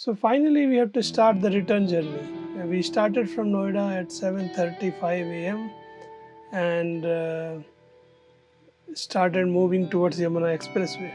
So finally, we have to start the return journey. We started from Noida at 7:35 a.m. and started moving towards Yamuna Expressway.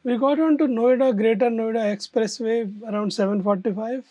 We got onto Noida, Greater Noida Expressway around 7:45.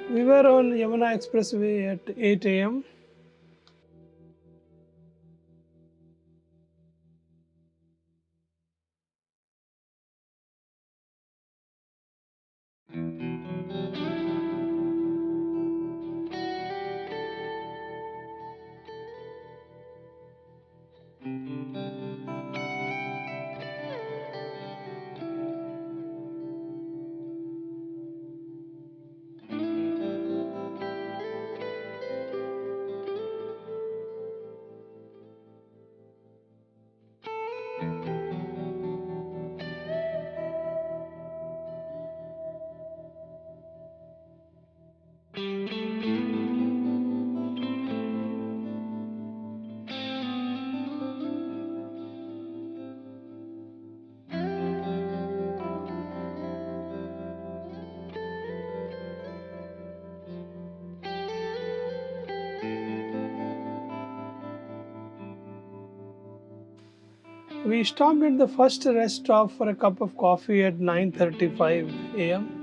We were on Yamuna Expressway at 8 a.m. We stopped at the first rest stop for a cup of coffee at 9:35 a.m.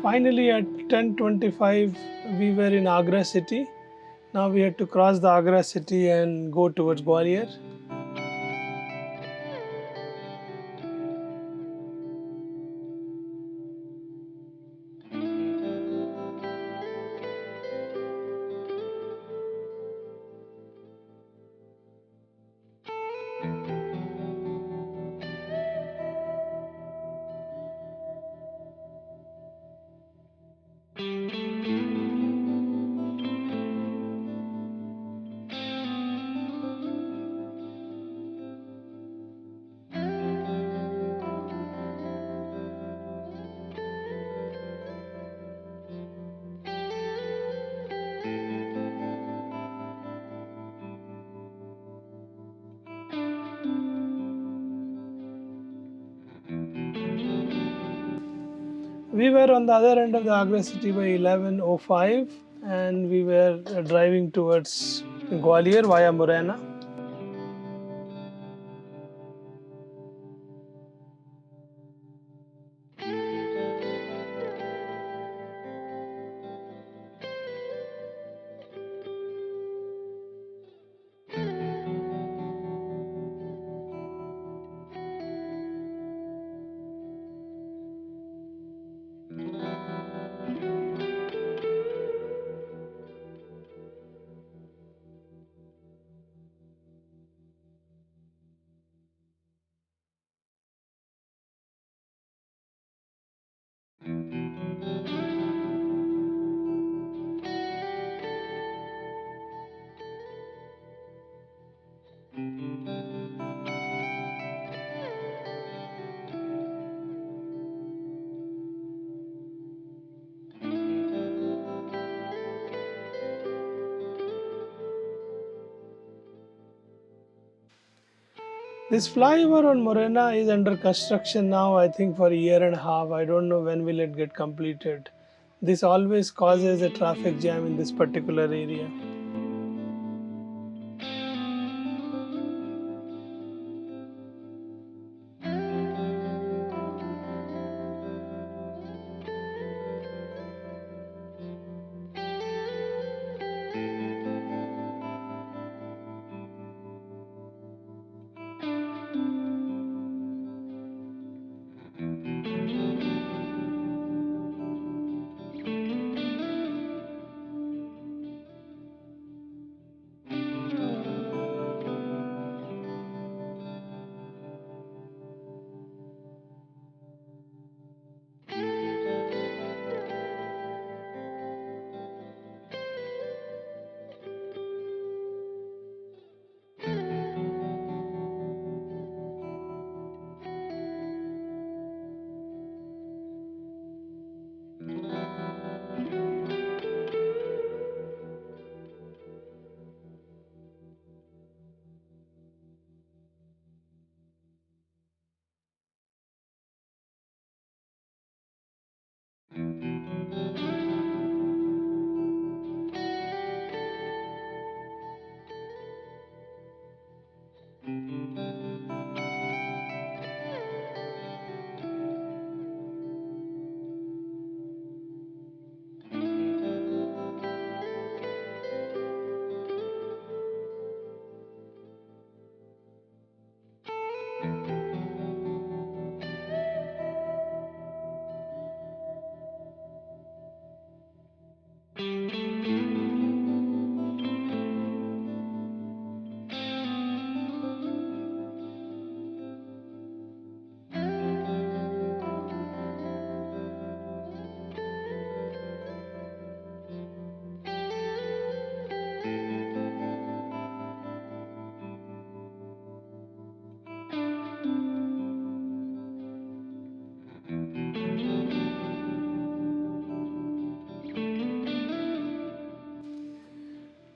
Finally, at 10:25, we were in Agra city. Now we had to cross the Agra city and go towards Gwalior. We were on the other end of the Agra city by 11:05, and we were driving towards Gwalior via Morena. This flyover on Morena is under construction now, I think for a year and a half. I don't know when will it get completed. This always causes a traffic jam in this particular area.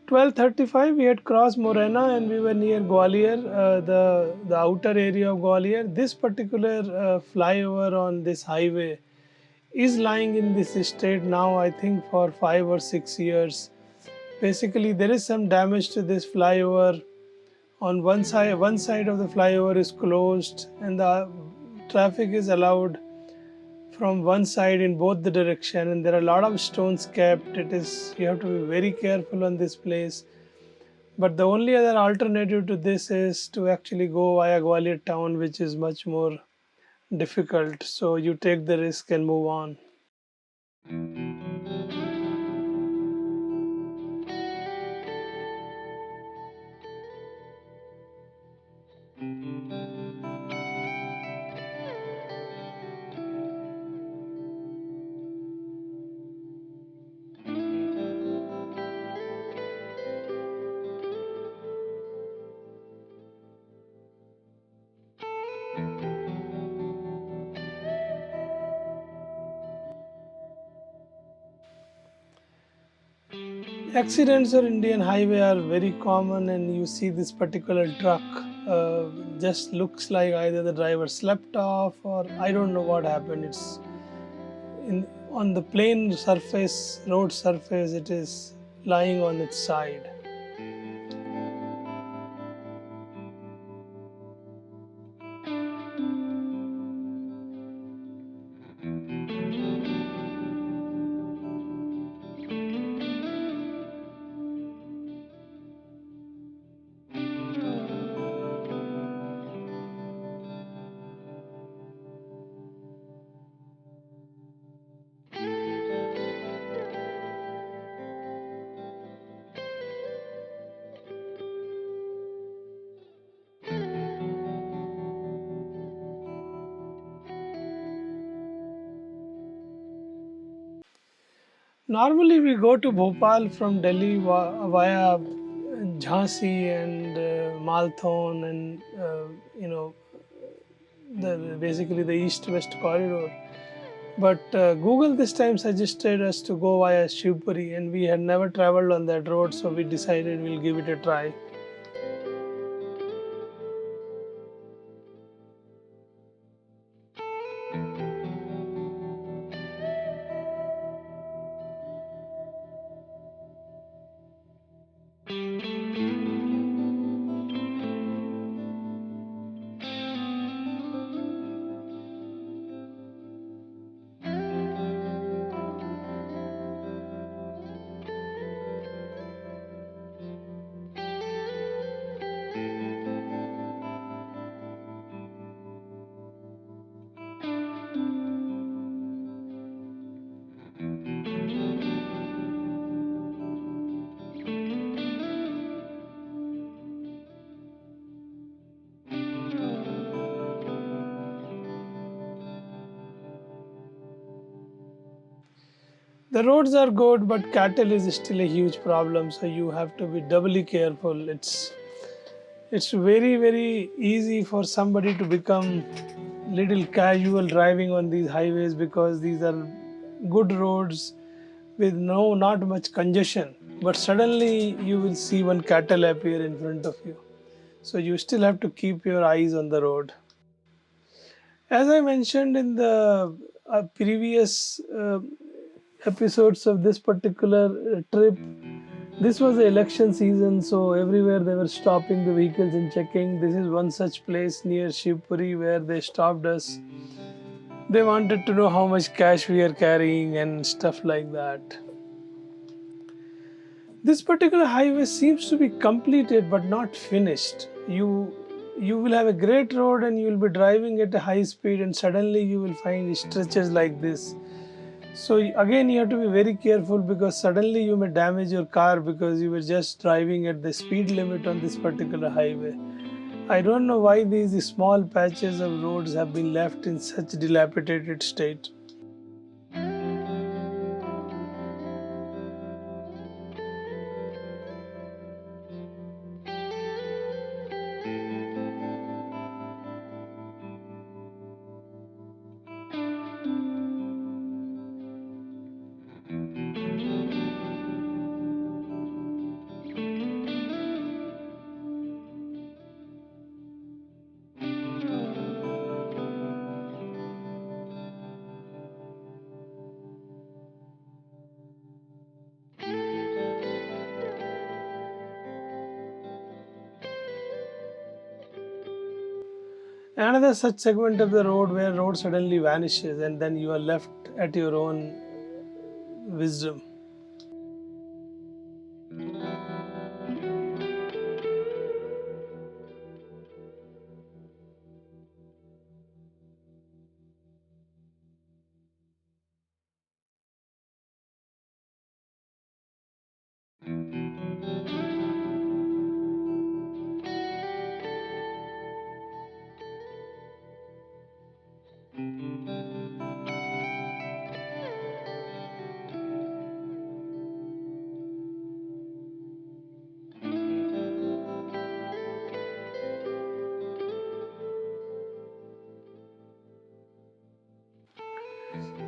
"12:35, we had crossed Morena and we were near Gwalior, the outer area of Gwalior. This particular flyover on this highway is lying in this state now, I think, for 5 or 6 years. Basically, there is some damage to this flyover. On one side of the flyover is closed, and the traffic is allowed from one side in both the direction, and there are a lot of stones kept. It is, you have to be very careful on this place. But the only other alternative to this is to actually go via Gwalior town, which is much more difficult. So you take the risk and move on. Accidents on Indian highway are very common, and you see this particular truck just looks like either the driver slept off or I don't know what happened. It's in on the plain surface, road surface, it is lying on its side. Normally, we go to Bhopal from Delhi via Jhansi and Malthon and basically the east-west corridor. But Google this time suggested us to go via Shivpuri, and we had never traveled on that road, so we decided we'll give it a try. The roads are good, but cattle is still a huge problem, so you have to be doubly careful. It's very easy for somebody to become little casual driving on these highways because these are good roads with not much congestion. But suddenly you will see one cattle appear in front of you. So you still have to keep your eyes on the road. As I mentioned in the previous episodes of this particular trip, this was the election season, so everywhere they were stopping the vehicles and checking. This is one such place near Shivpuri where they stopped us. They wanted to know how much cash we are carrying and stuff like that. This particular highway seems to be completed but not finished. You will have a great road and you will be driving at a high speed, and suddenly you will find stretches like this. So again, you have to be very careful because suddenly you may damage your car because you were just driving at the speed limit on this particular highway. I don't know why these small patches of roads have been left in such dilapidated state. Another such segment of the road where road suddenly vanishes and then you are left at your own wisdom.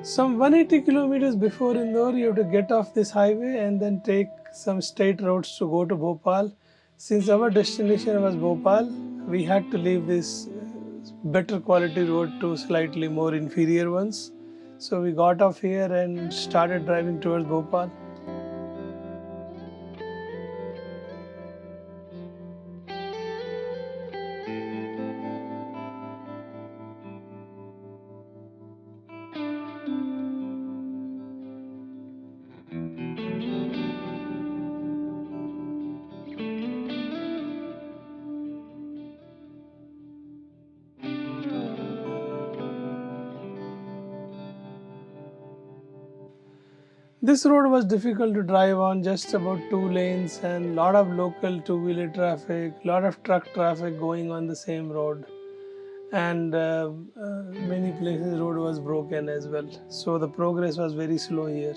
Some 180 kilometers before Indore, you have to get off this highway and then take some state roads to go to Bhopal. Since our destination was Bhopal, we had to leave this better quality road to slightly more inferior ones. So we got off here and started driving towards Bhopal. This road was difficult to drive on, just about 2 lanes and lot of local two-wheeler traffic, lot of truck traffic going on the same road. And many places road was broken as well, so the progress was very slow here.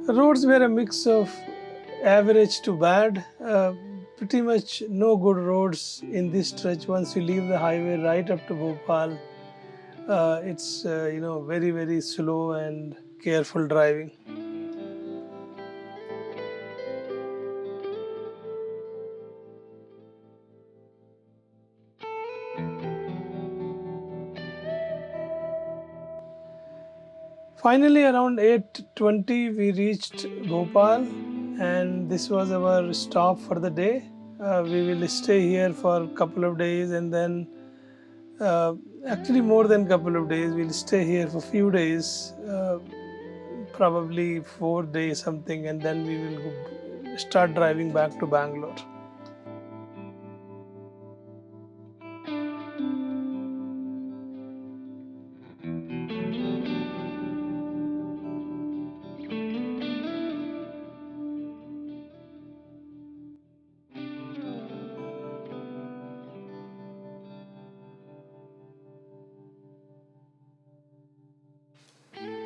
Roads were a mix of average to bad. Pretty much no good roads in this stretch. Once you leave the highway right up to Bhopal, it's very slow and careful driving. Finally, around 8:20, we reached Bhopal, and this was our stop for the day. We will stay here for a couple of days, and then actually more than a couple of days. We'll stay here for a few days, probably 4 days something, and then we will start driving back to Bangalore.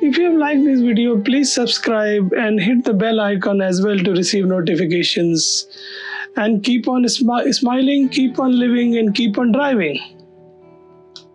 If you have liked this video, please subscribe and hit the bell icon as well to receive notifications. And keep on smiling, keep on living, and keep on driving.